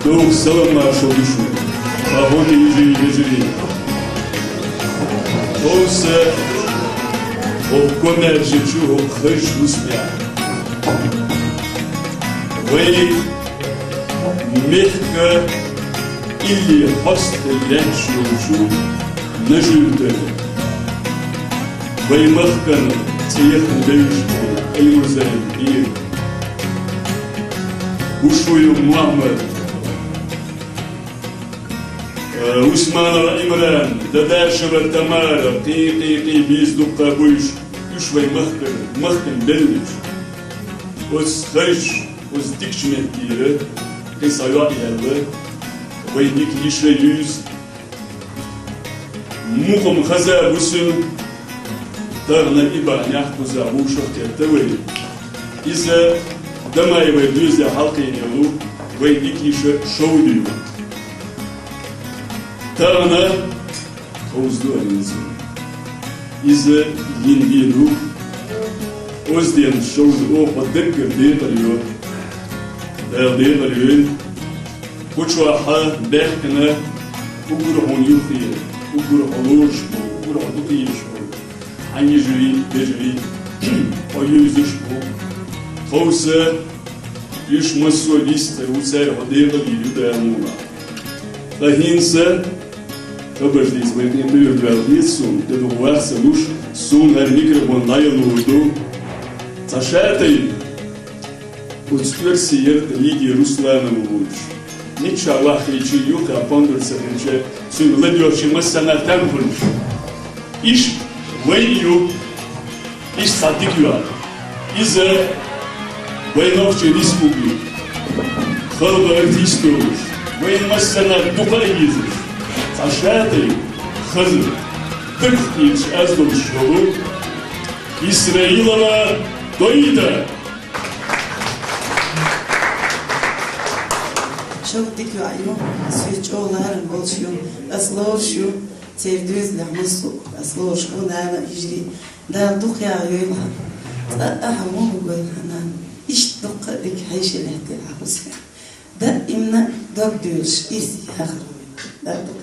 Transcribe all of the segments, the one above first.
دوك سلام شدوشو أهون يجري يجري توسع وكنا جيشو خش وسمع وي مخك اللي حصت لنشو شو نجلد وي مخكن تيخ ليش أي وزن بيه وشو يوم محمد عثمان إمران دداشر التمارة قي بيز دقة بوش يشوي مخكن بلش وز خرج وز ديكش من كيرة قي صياء يلا ويديك يشوي يوز مقم خزا بسن تغنى إبان يحكو زعبو شرطة توي إذا دما يبدوز حلقين يلو ويديك يشوديو تغنى خوزدو أنزل إذا ينبيلو أوزدين شود قدك ديقليون ديقليون كوشوحا بيحكنا وقرحون يوخير وقرحولوش وقرحولوش عن يجري بيجري ويوزش خوسة يش مسؤوليست وسائر ديقليون دامونا فهينسا فبجديز وين يمبير بالديس سون تدوار سلوش سون الميكروفون نايلودو تشاتي وتسبرسير ليدي روسلانا موج نيتشا الله خيجي يوكا بوندر سرنجة سون لديوشي مسنا تنفنش إيش وينيو إيش صديقيا إذا وينوشي ريسبوبلي خلق ارتيستوش وين مسنا تقايز تشاتي خزر تكتيش أزدو الشغل إسرائيل دويدا شوتك عيون سويتش أولار البولشيو أصلوشيو تيردوز لحمسو أصلوش أولار يجري دا دوق يا عيونها أحمو بقول حنان إيش دوق لك حيش الاحتيال حقوسها دائما دوق دوش إيسي آخر دا دوق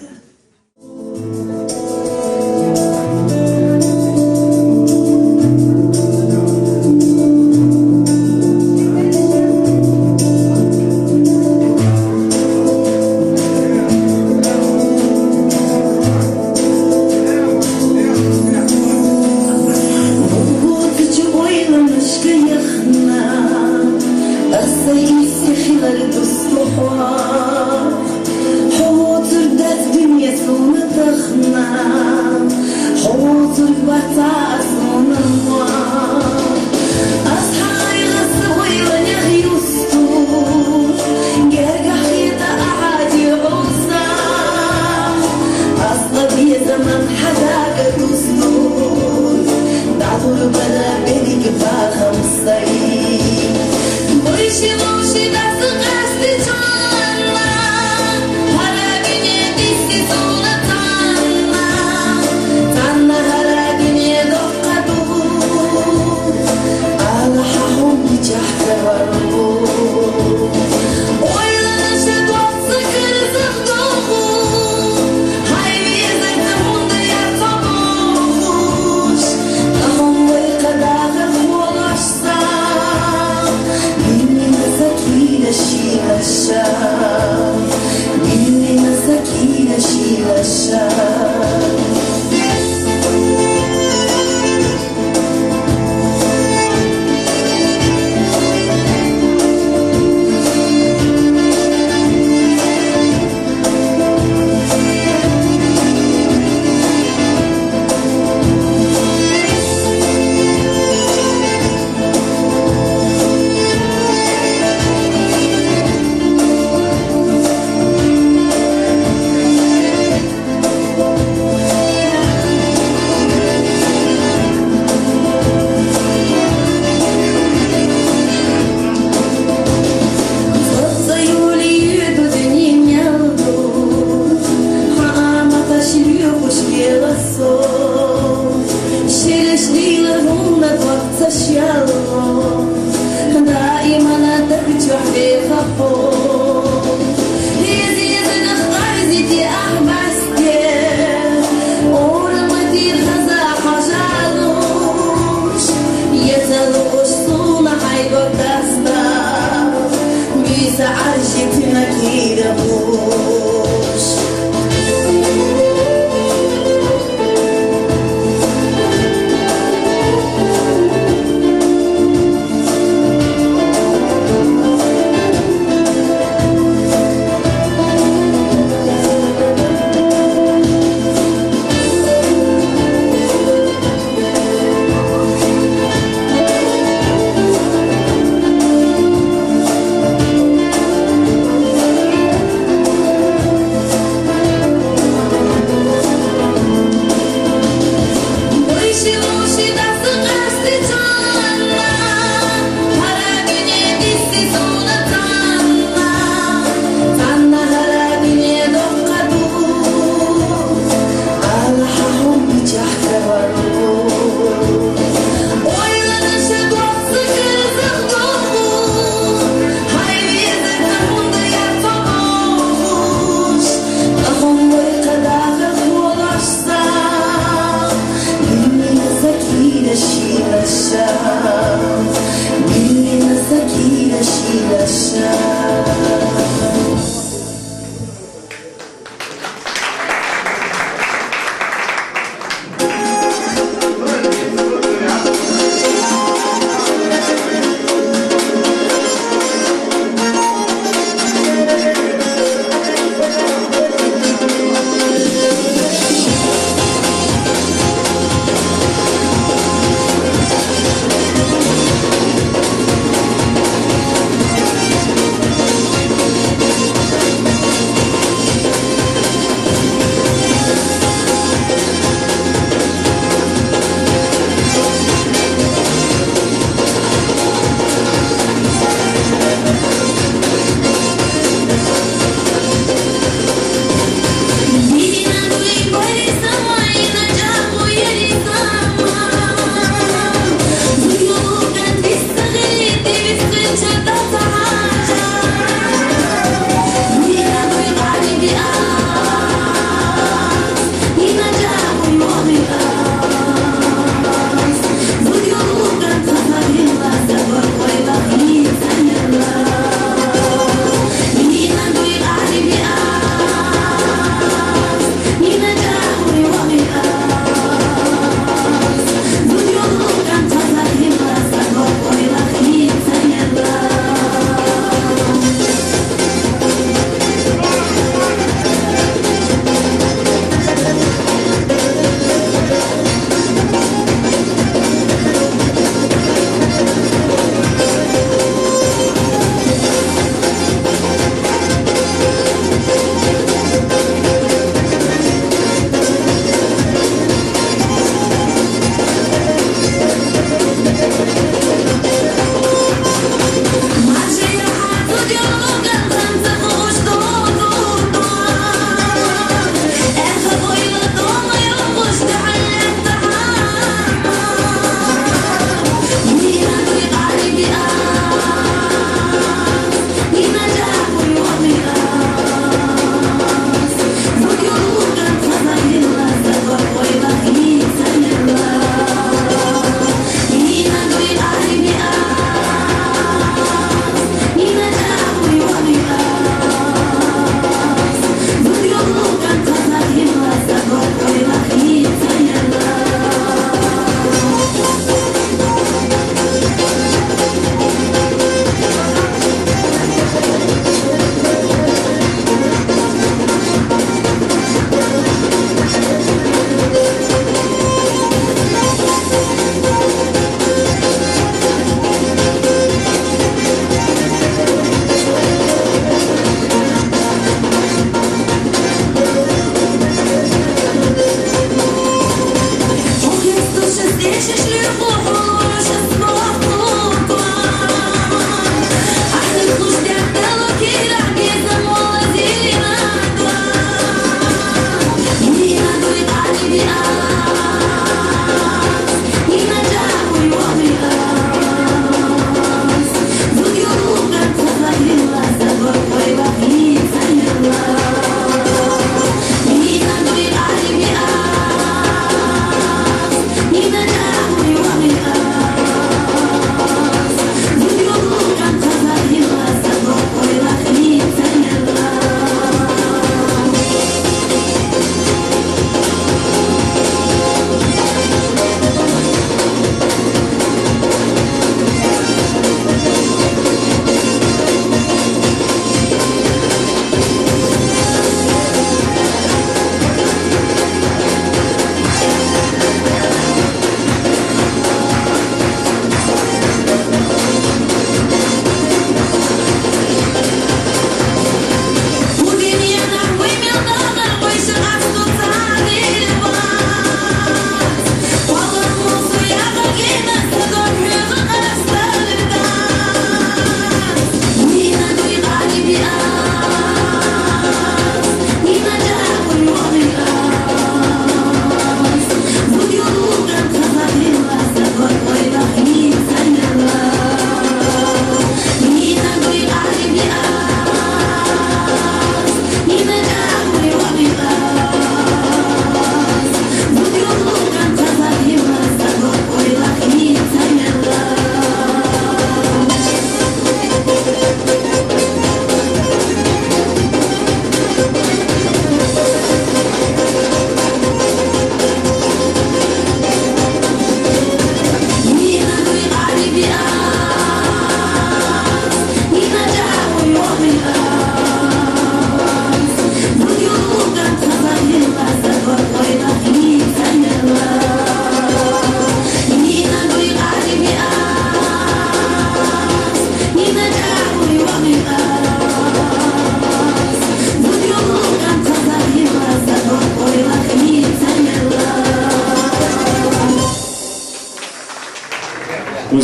عرجتنا كيدا موش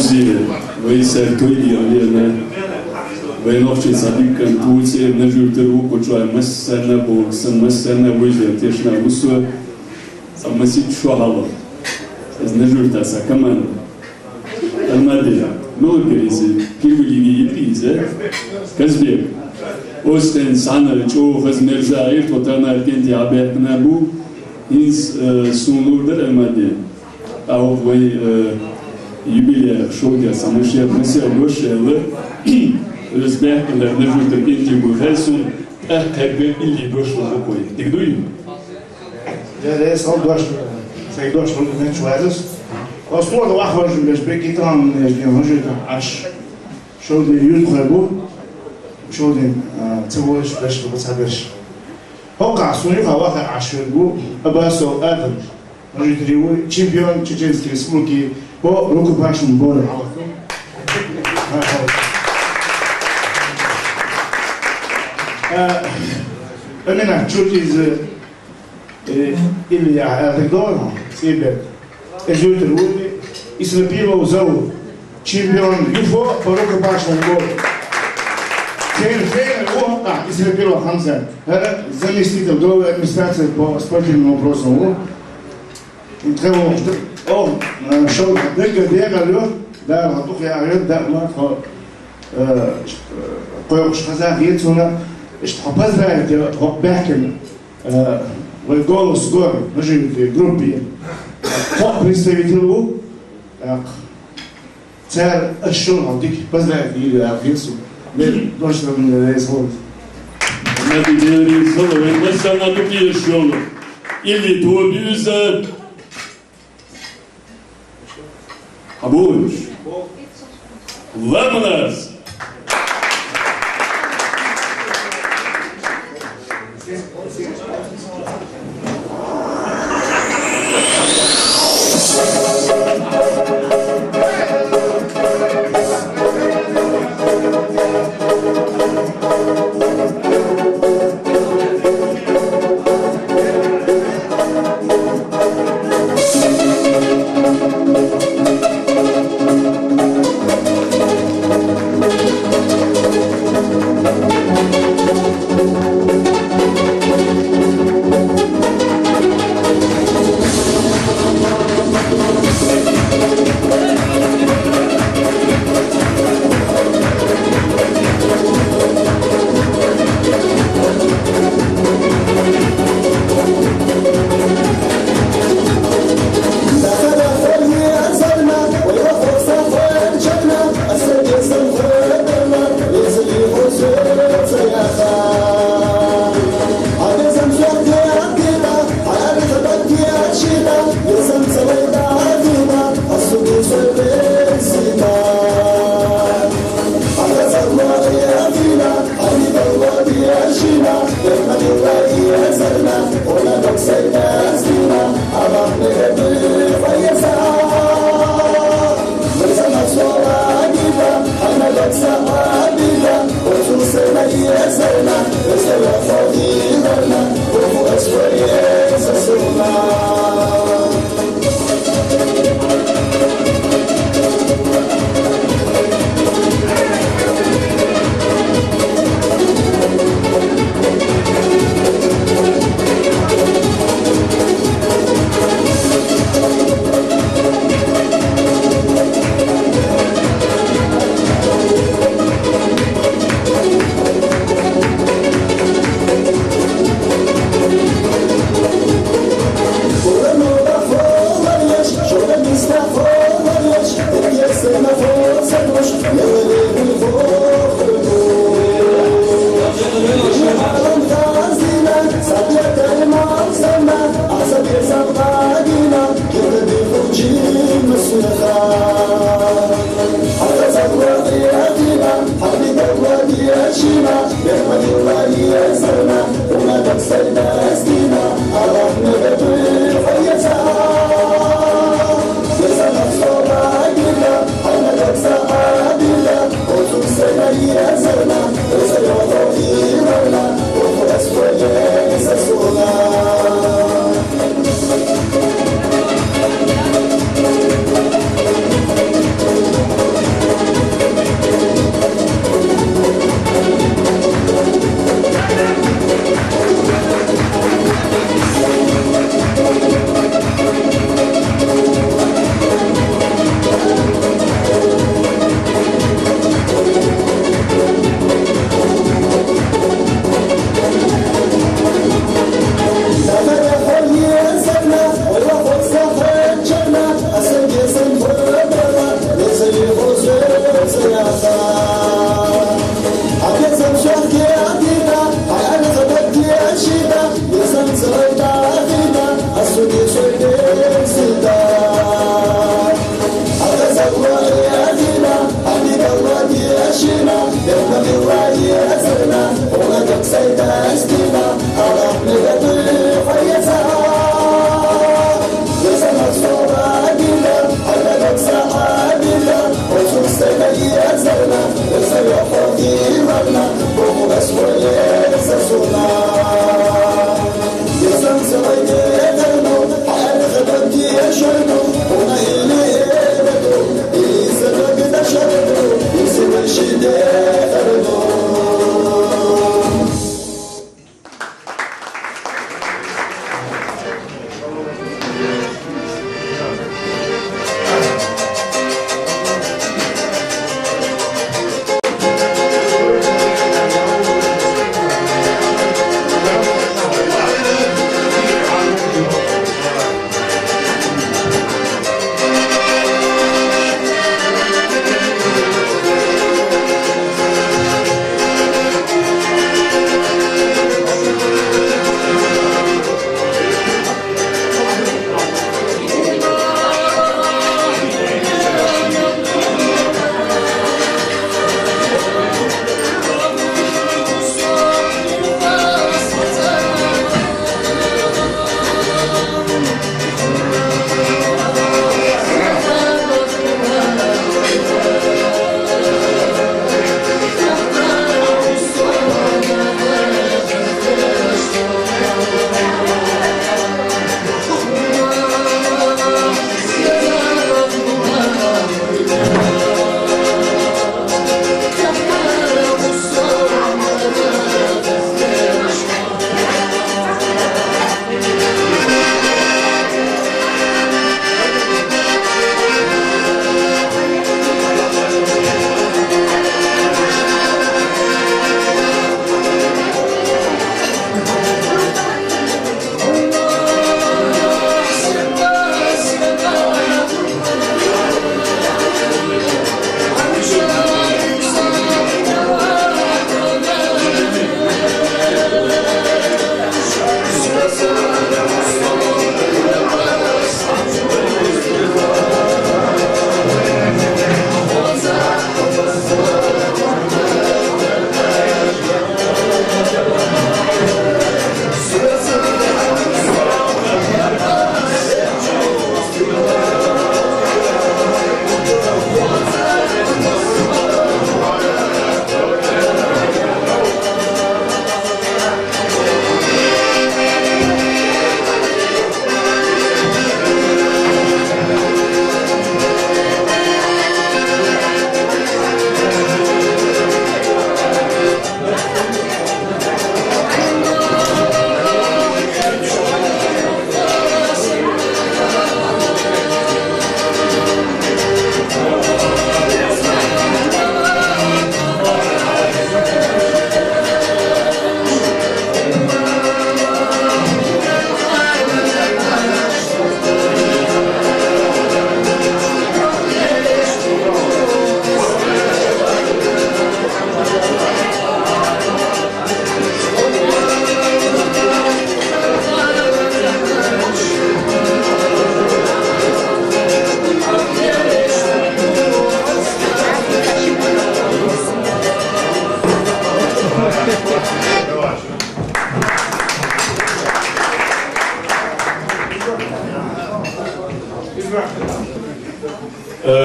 Rusie, vai sertoidi aliena, vai noche sadik kan tulse na julteru kochwa masana bo san masana wajha tishna uswa samasit shuhala az na julta sa kaman almadila no gerize kirvili idrize kazbek osten sana cho khazmerzair totana kendi abetna bu iz sunurder almadila au vai jubileer šodien samušie mesija gošēle Özbekler nevjut kendi bu helsun ehkebe illi došlo pokoj. Tik duju? Ja, det skal došlo ne čuedes. Osmoda vahvažu bezbekitan nezdijem hožeta aš šodien jutrebu šodien cevoliš bešlo bacabeš. Hoka sunjuha vaha ašverbu abaso adam hožetrivu čempion Čečenske respublike po rukopашnom boju. أنا شوتيز اللي أعتقدونه سيبه أجود الولي إسرائيل وزو تشامبيون يفو بروك باش ونقول فين هو إسرائيل خمسة هذا заместитель главы администрации по спортивным вопросам هو يتخيلوا أو شو دقة له ده هتوقع عيد ده ما قيوش خزان يتسونا اشتحبزها بحكم والجول سكور نجي في جروبي فوق представителю царь الشغل عندك بزرع في فيسو من دوشنا من الرئيسون Nadi diğeri salı ve mesela tuki yaşıyorlar. İlli tuğabüze Abuş Vamanas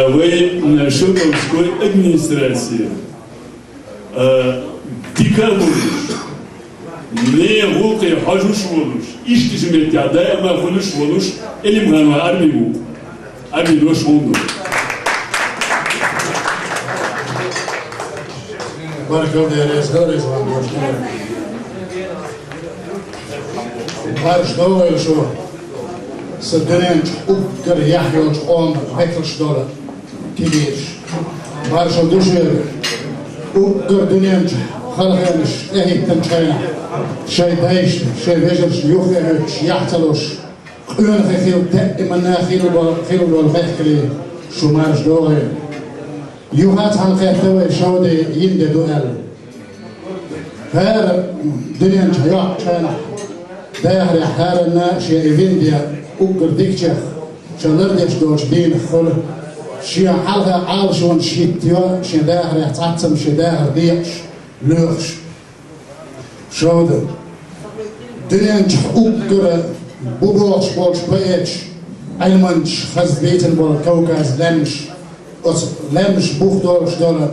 Ви Шиповської адміністрації дикабулуш, не волкай хажуш волуш, ішки жмеття, да ма волуш волуш, елім гана армию, арминош волну. Barco de Resgores, vamos a ver. Barco de Resgores, Sardinench, Ukker, Jachjons, On, Hekkelsdolle, Tibiers. Barco de Resgores, Ukker, Dinench, Galgens, Ehitten, China. Zij Deist, zij Wissers, Jochwegers, Jachtelos, Geurige Geel, Imana, Geelbol, Wegkele, Sumars Dore. Juhat han khetwe shode yinde duel. Her dünyan çayak çana. Dahre harna şey evindia ugur dikçe. Çalır geç doç din khol. Şia halga al şon şityo şey dahre tatsam şey dahre diş lüks. شاده دنيانش حقوق بوبوش بولش بيتش علمانش خز بيتن بول كوكاز لمش بوخ دولش دولا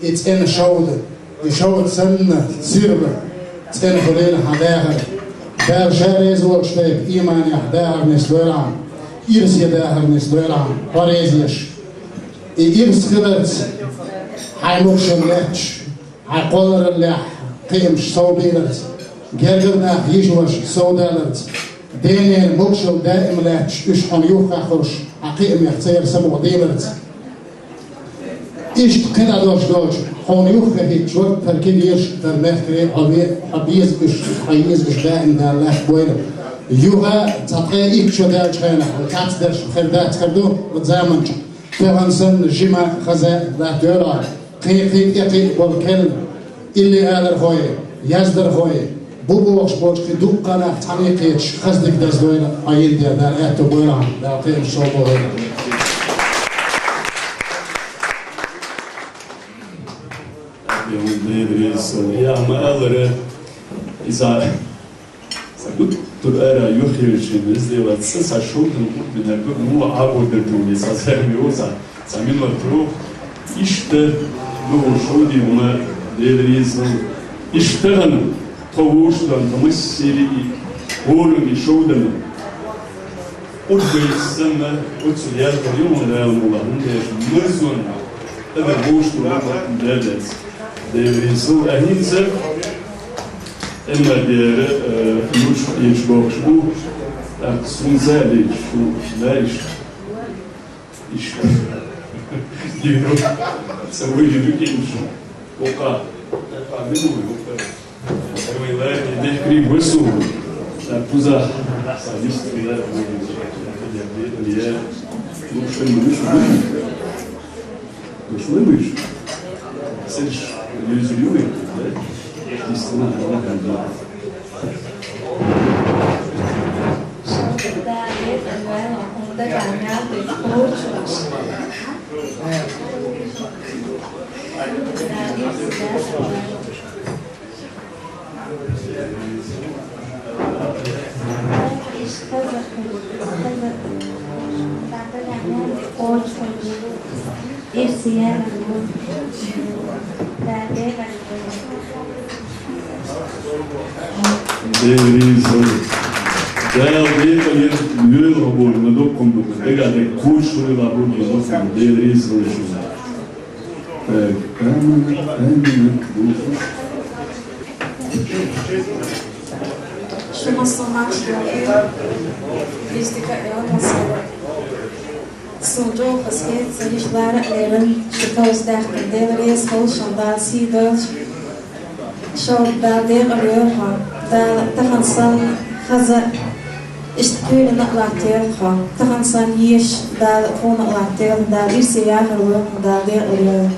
اتس ان شاده يشاود سنة سيربة تن خليل حداهر دار شاريز ولشتيب إيمان يحداهر نسلويلان إيرس يداهر نسلويلان باريزيش إيرس خلت حيموش اللحش حيقولر اللح قيمش صوبيلت جرقنا يجوش سودالت دينين موكشل دائم لحش إشحن يوخا خرش عقيم يحتير سمو ديلت إيش قنا دوش هون يوخا هيك شوك تركيب يش ترمخري حبيز إش دائم دار لح بوينه يوها تطقي إيك شو دارش خينا والكات درش خردات خردو وتزامنش تهانسن جيما خزا لا دولا قي بالكل اللي هذا خوي يزدر خوي بوبو وقش بوش في دوقنا تانيقيتش خزدك دزدوينا عين دار اعتو بوينا دار قيم صوبو هنا يوم ديريس يا ما أغرى إذا دكتور أرى يخرج نزلي وتسعة شهور من هالكل مو عبود التوني سامي وزع سامي مطروح يشتغل له شودي وما ديريس يشتغل طووش لان تمسيري هولم يشودنا أربع سنة أتسليال كريم ولا الله هندش مرزون هذا بوش ولا دادس ديريسو أهينزر إما دير فلوش يشبوك شو سونزالي شو لايش إيش ديرو سوي جدو كيمشو وقع منو وقع سوي لا يدخري وسو لا بوزا ساليس تريا اللي مش مش سيرش يزيوي يستنى Shumë somaç Listika e olmasa Sundu fısket sayışlarların Şıkavuz dahil devreyiz Kolşanda sidoj Şov dağdeg arıyor Tahansan Hazır İştüküyle naqlatıyor Tahansan yiş Fon naqlatıyor Bir siyah arıyor Dağdeg arıyor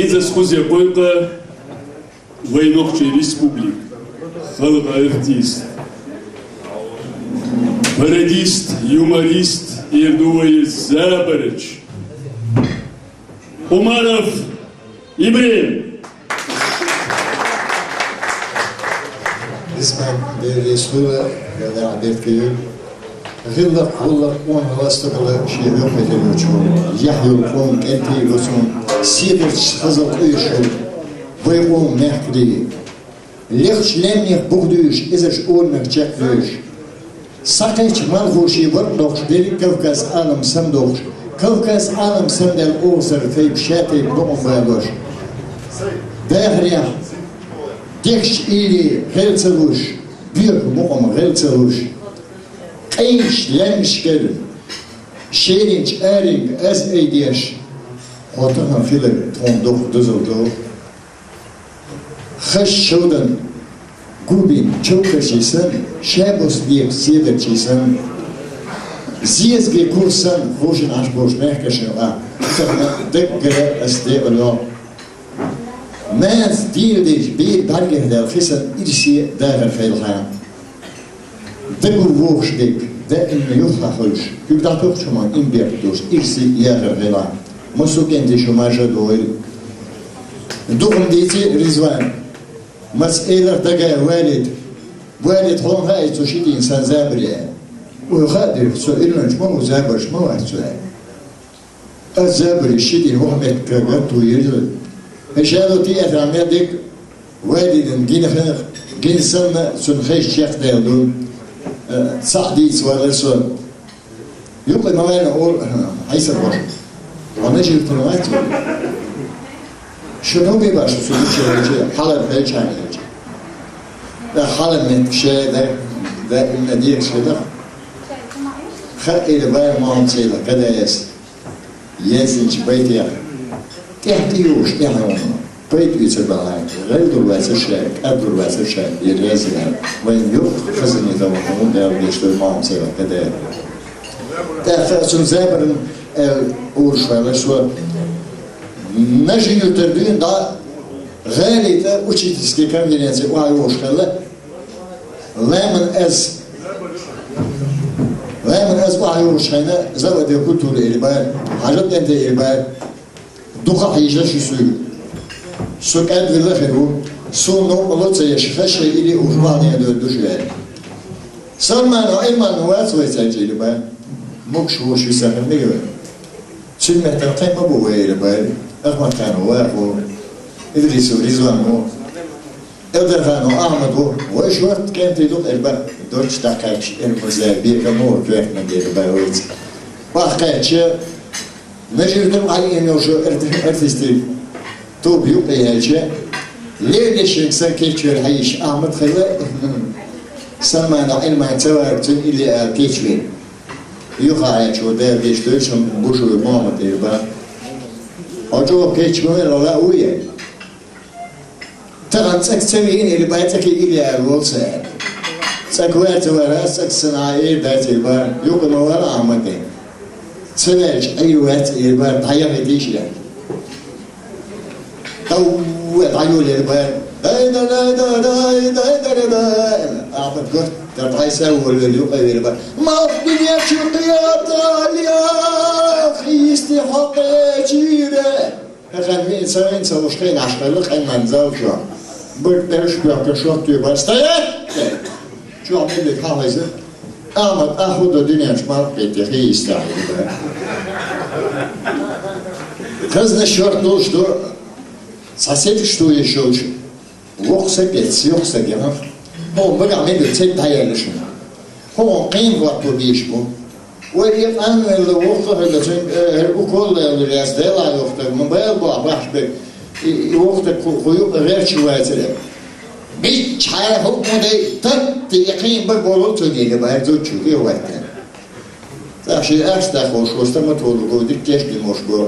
إذا سخوزي بويقة وينوخشي ريسبوبليك خلق ارتيست paradist, humorist Erdoğan Zabaric Umarov İbrahim اسمك بالرسولة هذا عبيد كيل غلق وان غلاستقل شيء يوم يتلوشون يحيو القوم كنتي لسون سيدر خزق ايشون ويقوم محكري ليخش لمني بغدوش إذاش أول مكتشك دوش ساقيش مالغوشي ورنوش ديري كوكاز عالم سمدوش كوكاز عالم سمدل أوزر في بشاتي بنوم بالوش داهريا ديكش إيلي غلتلوش بير مقام غلتلوش قيش لنشكل شيرينش آرينج أز أيديش خاطرنا فيلر توندوخ دوزلدوخ خش شودن گوبین چوکر چیسن شابوس دیگ سیدر چیسن زیزگی کورسن خوشن عش بوش نحکشن ترنا دقره استی الا ماز دیردیش بیر برگه دل خیسن ایرسی داغر خیلخان دقو ووش دیگ دا این یوخا خوش یبدا توخ شما این بیردوش ایرسی یاغر خیلان مسوکن دی شما جدویل دوغم دیتی رزوان مسألة دقا والد هون هاي تشيد إنسان زابري وغادر سؤال نجمو زابر شمو واحد سؤال الزابري شيدين هو متكاقات ويرد هشادو تيات عميدك والد جين سنة سنخيش شيخ داودون صحديث ولا سؤال يقول ما وانا أقول عيسى البشر وانا جيب تنوات شنو بيبقى شو سويتش حلب هيك ده حلب من شيء ده النادي شيء ده خلق اللي بقى ما هم سيلا كده يسنج بيتي تحتيوش تحتيوش بيت يتبعها غير دروس الشيء أدروس الشيء يرزقها وين يوم خزني توهم ده بيشتغل ما هم سيلا كده ده فاسون زابر أول شو نجي يتردين دا غالي دا وشي تستيكام لنازي وعي وشخلا لامن از وعي وشخلا زود يكتو لإلبار حاجات انت إلبار دوخا حيجا شو سوي سوكاد للخيرو سو نو قلت سيشخش إلي أخواني دوش يعني سلمان وإيمان وات ويتاجي إلبار مكش هو شو ساهم نيوه سلمة تنقيم أبوه إلبار أخوان كانوا واقو إدريس ورزوانو إدرفانو أحمدو وإيش وقت كانت يدوم إلبا دورش تاكاش المزابير كمور كويحنا إلبا ويت واحكاش نجيب دم علي إنه شو أرتستي توب يوقي هالشي ليش ينسى كيتشو الحيش أحمد خلا سلمان علما تواكتن إلي كيتشوين يوقع شو ده ليش دوشم بوشو مامت إلبا أجو كيتشوين لا ويا ترى تسوين اللي بيتك إلي الوصل سكوات وراسك صناعي ذات البار يقوم ولا عمدين سمعش أي وقت البار ضيع بديش يعني أو ضيعوا البار أعمل قلت ترى يسوي اليوم البار ما في شو قيادة يا أخي يستحق جيرة خلني إنسان سوش خين عشان لك أي منزل شو بقدرش بيعكشوا تبى استيقظ شو عمل لك هذا أحمد أخذ الدنيا شمال قيتي يستعمل خزن الشرط دوش دو ساسيت شو يشوش وقسك يتسيقسك يا هو بقى عمل تسيب تايلش هو قيم وقت بيشبو ويفهم الوقت اللي الأكل اللي يصدقها وقت من بعد بعض بك وقت خيوط غير شوية له بيش حاله هو مودي تيقين بقولوا تجيء بعد زوج شوي وقتها تاشي أشتا خوش وستما تقولوا قودي كيش المشكو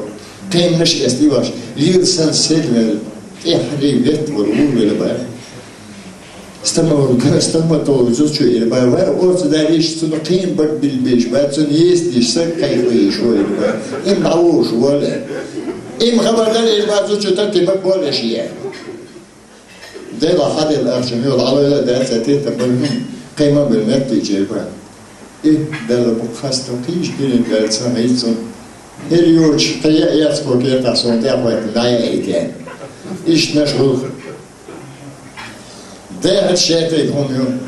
قيم نش استيواش ليرسن سيلمل إحريبت والأمور ولا بعد استمر توجد شو إلى بعد وقت داريش تنقيم بق بالبيش بعد تنيس ديش سك كيف يشوي بعد إم عوش ولا إم خبردار البازو شتر تبقى ولا شيء ده واحد الأرجمي والعلوية ده ستين تبلهم قيمة بالنتيجة بقى إيه ده لبخاست تقيش بين الجلسة هيزون هليوش تيا يسقط يتصون تأخذ داية إيدين إيش نشغل ده الشيء تيهم يوم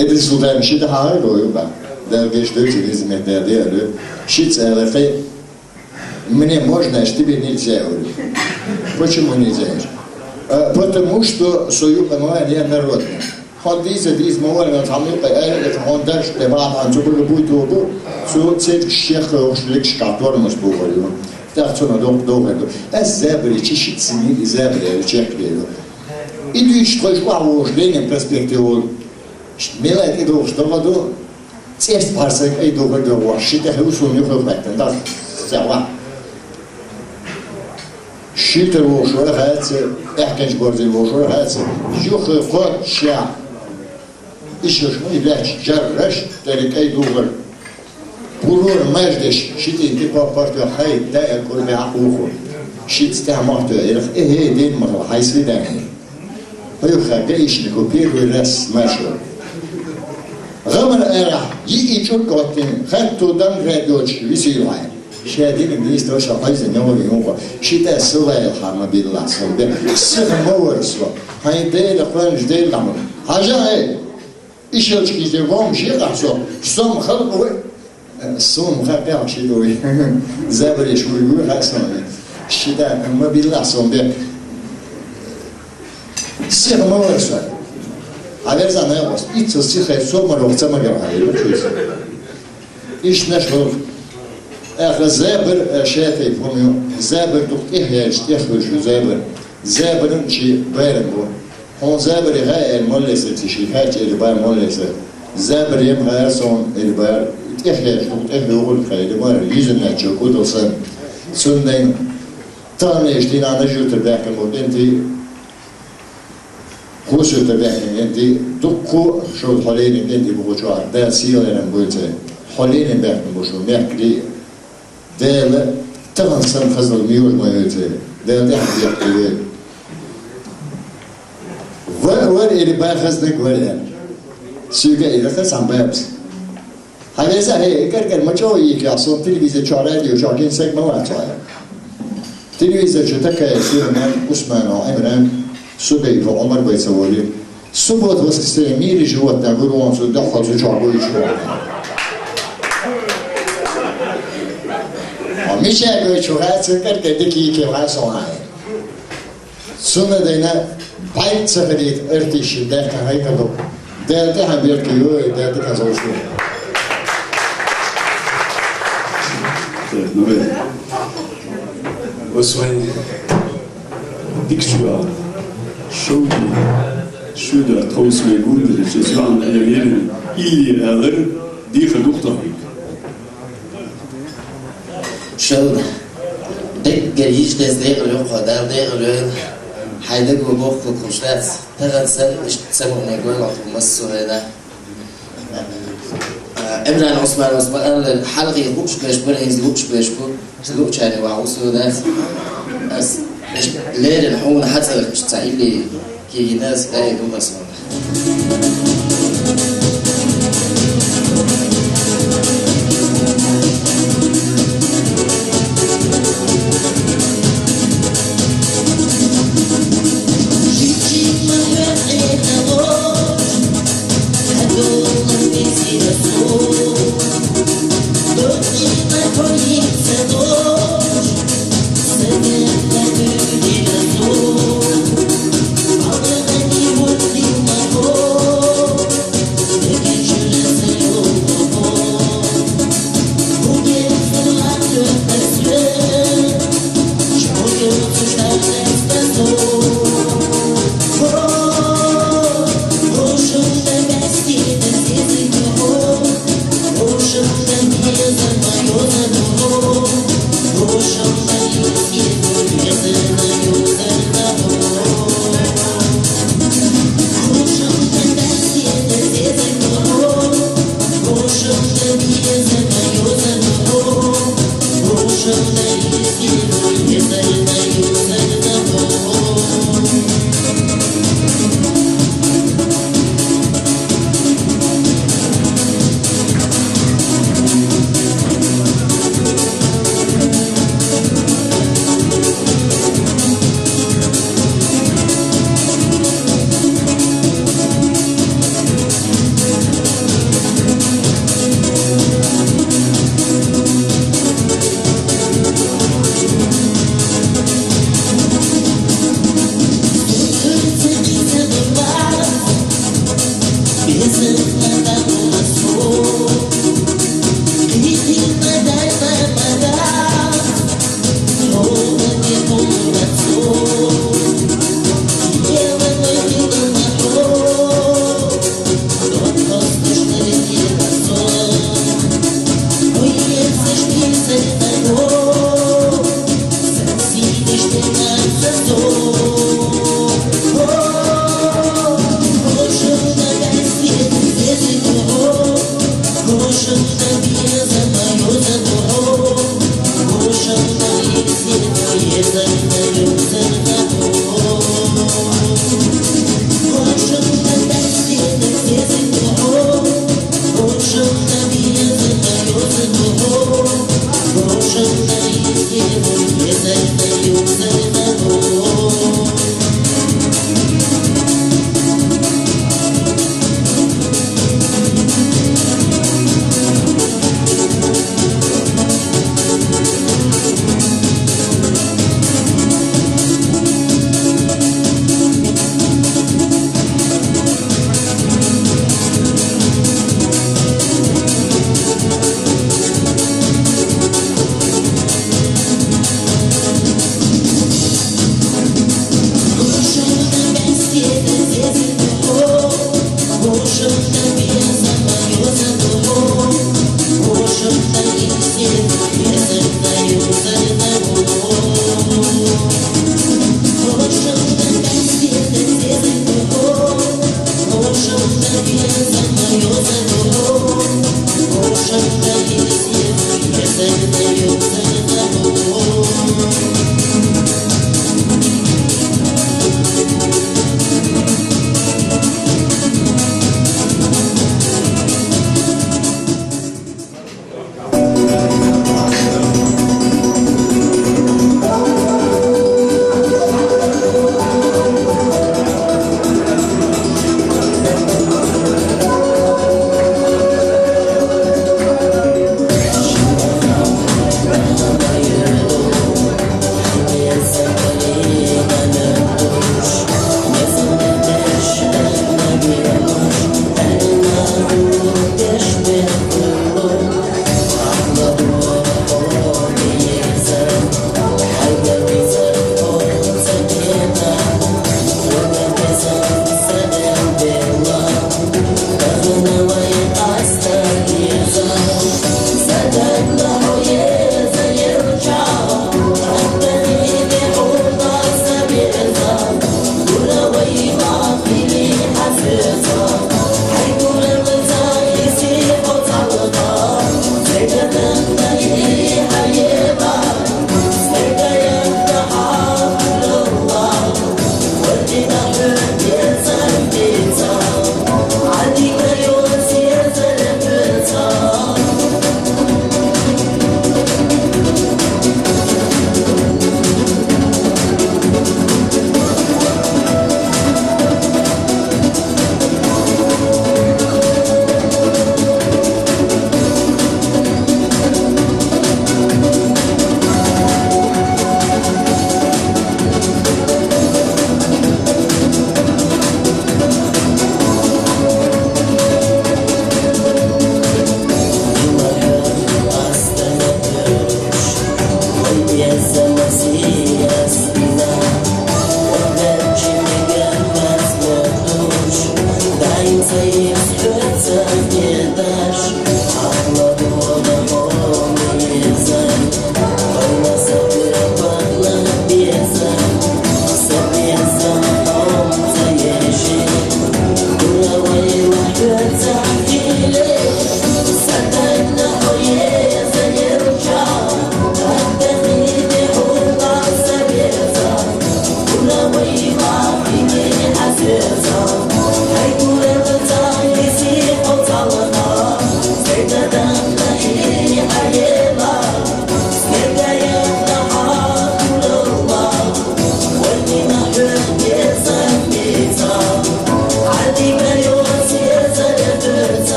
إذا سودان شيء ده هاي لو يبقى ده جيش ده تريزم ده ده شيء سألتي мне можно тебе нельзя говорю. Почему нельзя? Потому что свое понимание народное. Он здесь мовами он даже дебат он чего будет то что цепь шех шлик которому говорю. Так что надо долго. Зебри чищит сини зебри чекли. И ты что его ждение перспективу. Милая иду что году. Цесть парсек иду году. Шите хусу не хватит. Да. Зава. شيت الوشور هات احكنش برد الوشور هات يخ قد شع ايش شو يلاش جرش تلك اي دوغر بولور مجدش شيت انت بارت هاي دا كل ما عقوخو شيت استعمرت ايه دين مره حيصير ده هيو خدايش نكوبير ولاس ماشو غمر ارح يجي شو قاتين خدتو دم رادوش يصير عين شادين إنجليز توش عايز نوع يوم شيء سوى الحرم بالله سوى سيف مور سوى هاي ديل أقوال جديل لامر حاجة هاي إيش الشيء يجيبهم شيء قحصو صوم خلقه صوم خلقه شيء دوي زابر يشوي يقول خاصة شيء ده ما بالله صوم ده سيف مور سوى على زمان بس إيش الشيء صوم مرة ما جرى هاي إيش نشغل آخر زابر شاتي فهميو زابر تقطيه يخرج زابر زابر شيء بارمو هون زابر يغاية المولسة تشيخات اللي بار مولسة زابر يبغى يرسون اللي بار تقطيه يقول خير بار يجمع تشوكود وصن سنين تاني يشتين عنا جو تباكم وبنتي خوشو تباكم انتي تقو شو حالين انتي بغوشو عدا سيغير نبوتي حالين باكم بوشو ميكلي ده طبعا سن خزر ميول ما يجي ده حد يحكي ور اللي باخذ لك ور سوق إذا تسمع بابس هذا زاهي كركر ما جوي كاسون تلفزيون شارع يو شاكين سك ما واتشاي تلفزيون شتك يصير من عثمان وعمران سوقي وعمر بيسوي سبوت وسكسي ميري جوا تقول وان سو دخل سو شعبو يشوا میشه اگه چوغات سکر که دکی که وای سوای سونا دینا پایت سفرید ارتیش ده که های کدو ده هم بیار کیو ده کازوشو نوید وسوای دیکشوا شودی شودا توس میگوند جزوان ایرین ایلی آخر دیخ دکتر شو جريش تزديق له قدر ديق له حيدك وبوخ كوشلات تغسل مش تسمع نقول لكم السؤال إمران عثمان الحلقة يبوش بيش بريز يبوش بيش يبوش يعني وعوسو ده بس ليه الحون حتى مش تعيل لي كي ناس لا يدوم أصلا Show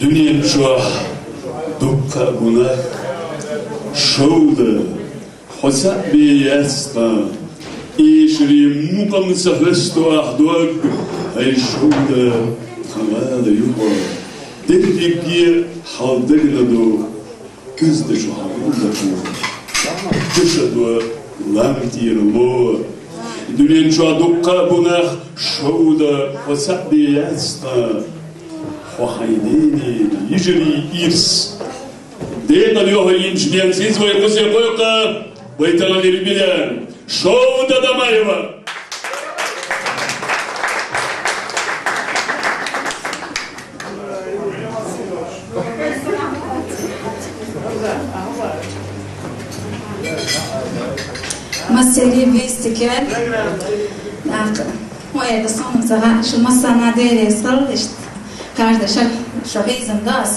Dünyanca dukka buna şovda hosa biyasta işri mukamısa hösto ahdog ay şovda tamada yuko dedikki haldegna do kızdı şu halda şu kışadı lamtir lo Dünyanca dukka buna şovda hosa biyasta وحيديني يجري إرس دينا اليوم ينجمين سيز ويقص يقويقا ويتغني البلاد شو دا مايوا مسيري بيستكال ويا بصوم زغا شو مسانا ديري صلشت kardeşim şahizim das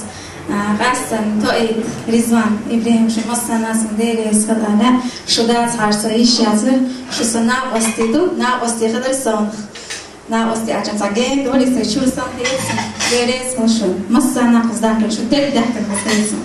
قسم توی ریزوان ابراهیم شما سناسم دیگه اسکدانه شده از هر سایش یازه شو نه واسطی تو نه واسطی خدر سان نه واسطی اجام ساگه دولی سرچور سان هیچ گریز مشون مسنا قصدان شو تری ده کن مسیسم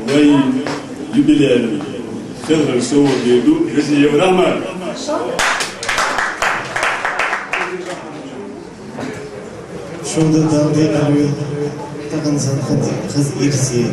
وي يبلال خضر سو بيدو رزي ورحمة شو ده داودي قالوا تقن زاد خز إرسي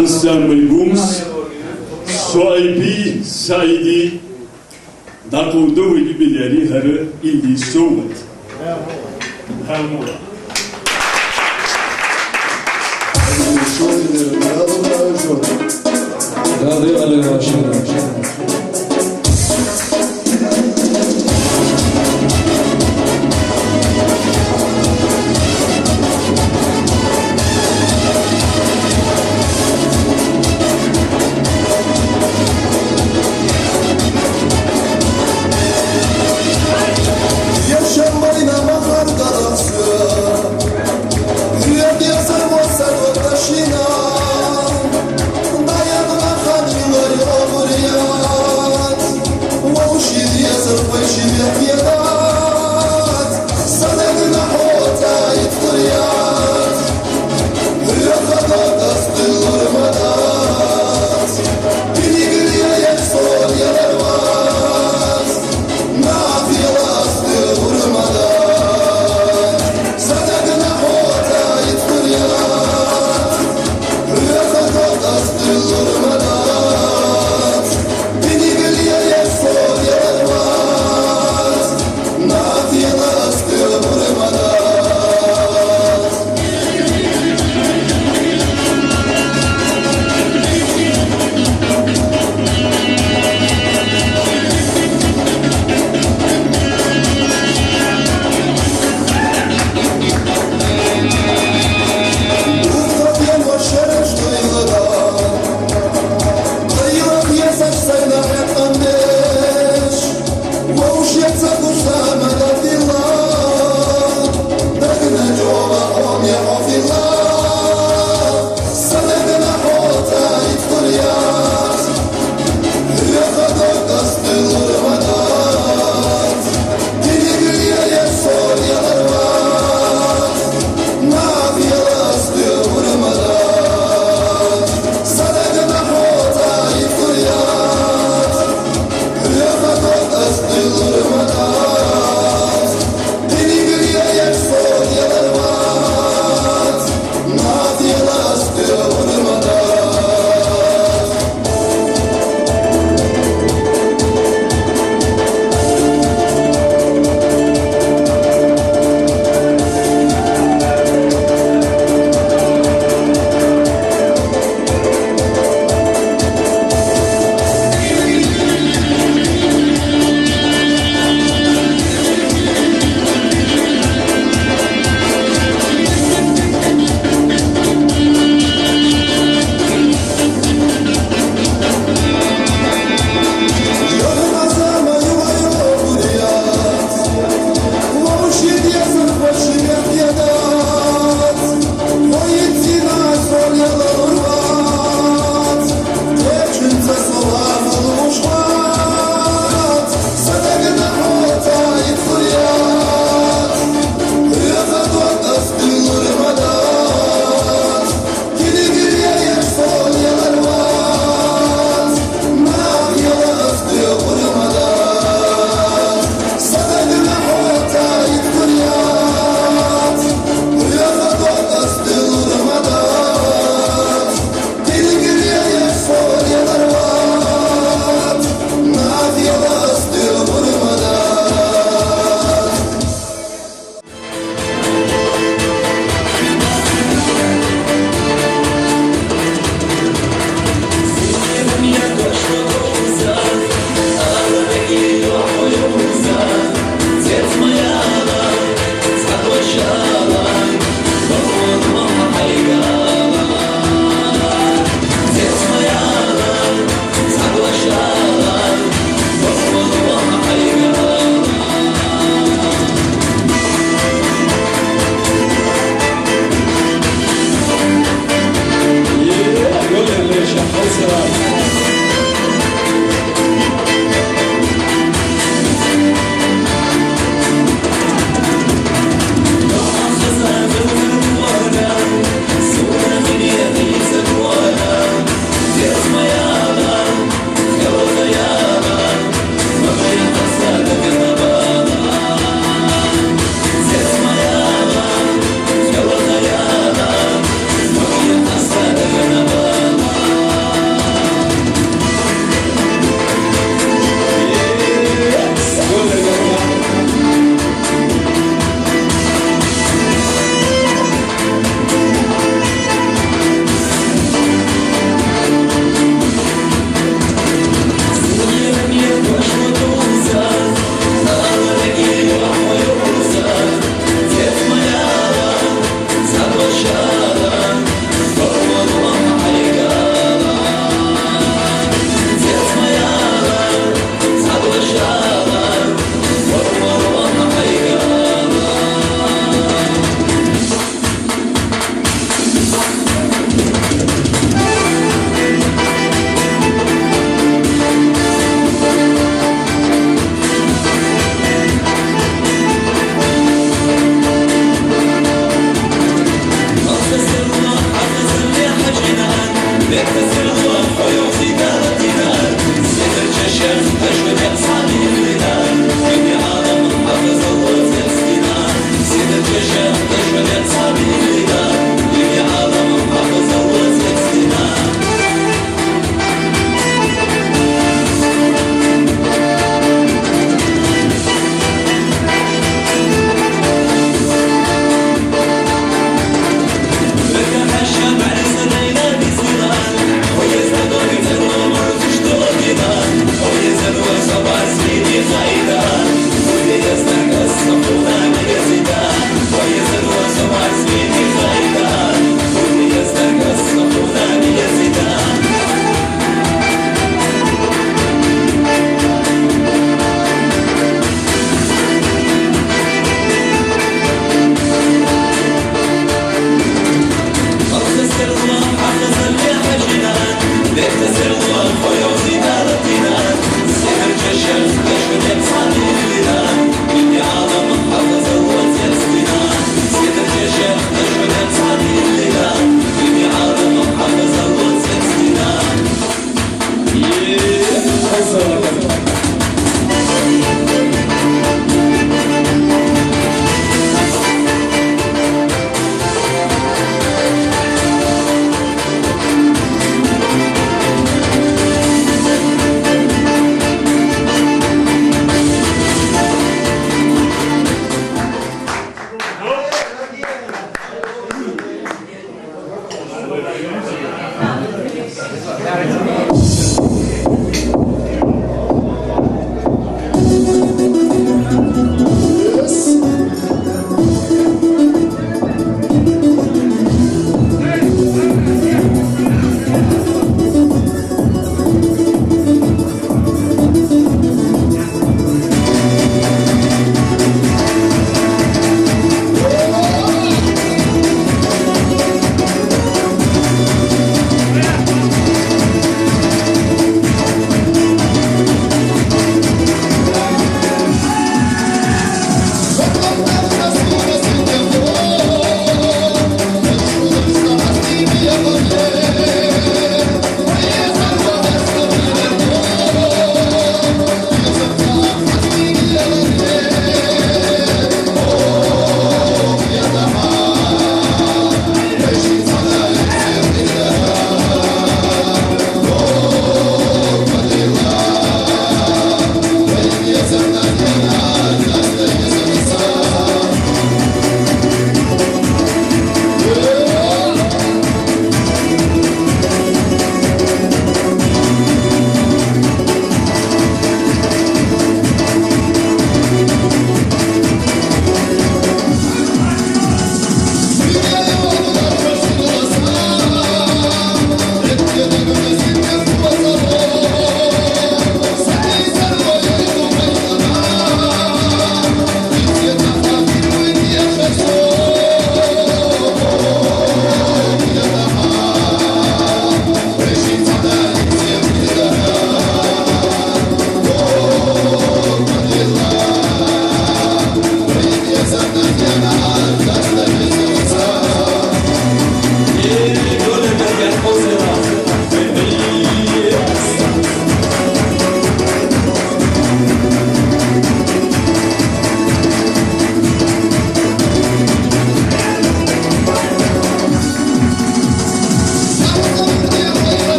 Ensemble Booms, Soaibi Saidi, Dakondo ve Libileri Harı İldi Soğut.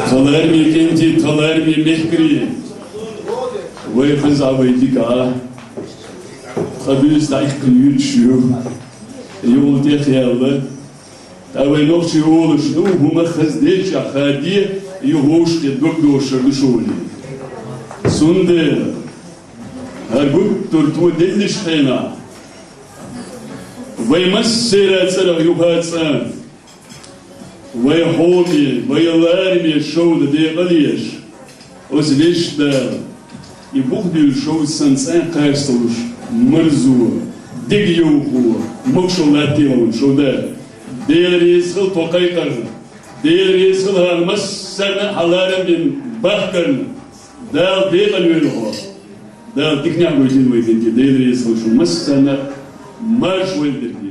Talarmi kenti, talarmi mehkri. Vayfız avaytika. Tabiiz da ikliyor şu. Yol tekyalı. Tavay nokçu oluştu. Huma xazdech axadi yuhoş kedbek doşur şoli. Sunde. Her gut turtu deliş xena. Vaymasira tsara yuhatsan. ويحومي ويلارمي الشو دي غليش وزليش دا يبوخدي الشو سنسان قاستوش مرزو ديجيوكو مكشولاتيون شو دا دير يسخل توقيقر دير يسخل هالمسن حلارم من بحكرن دال ديغل ويلهو دال تكنيا قويتين ويدين دير يسخل شو مسن ماش ويدين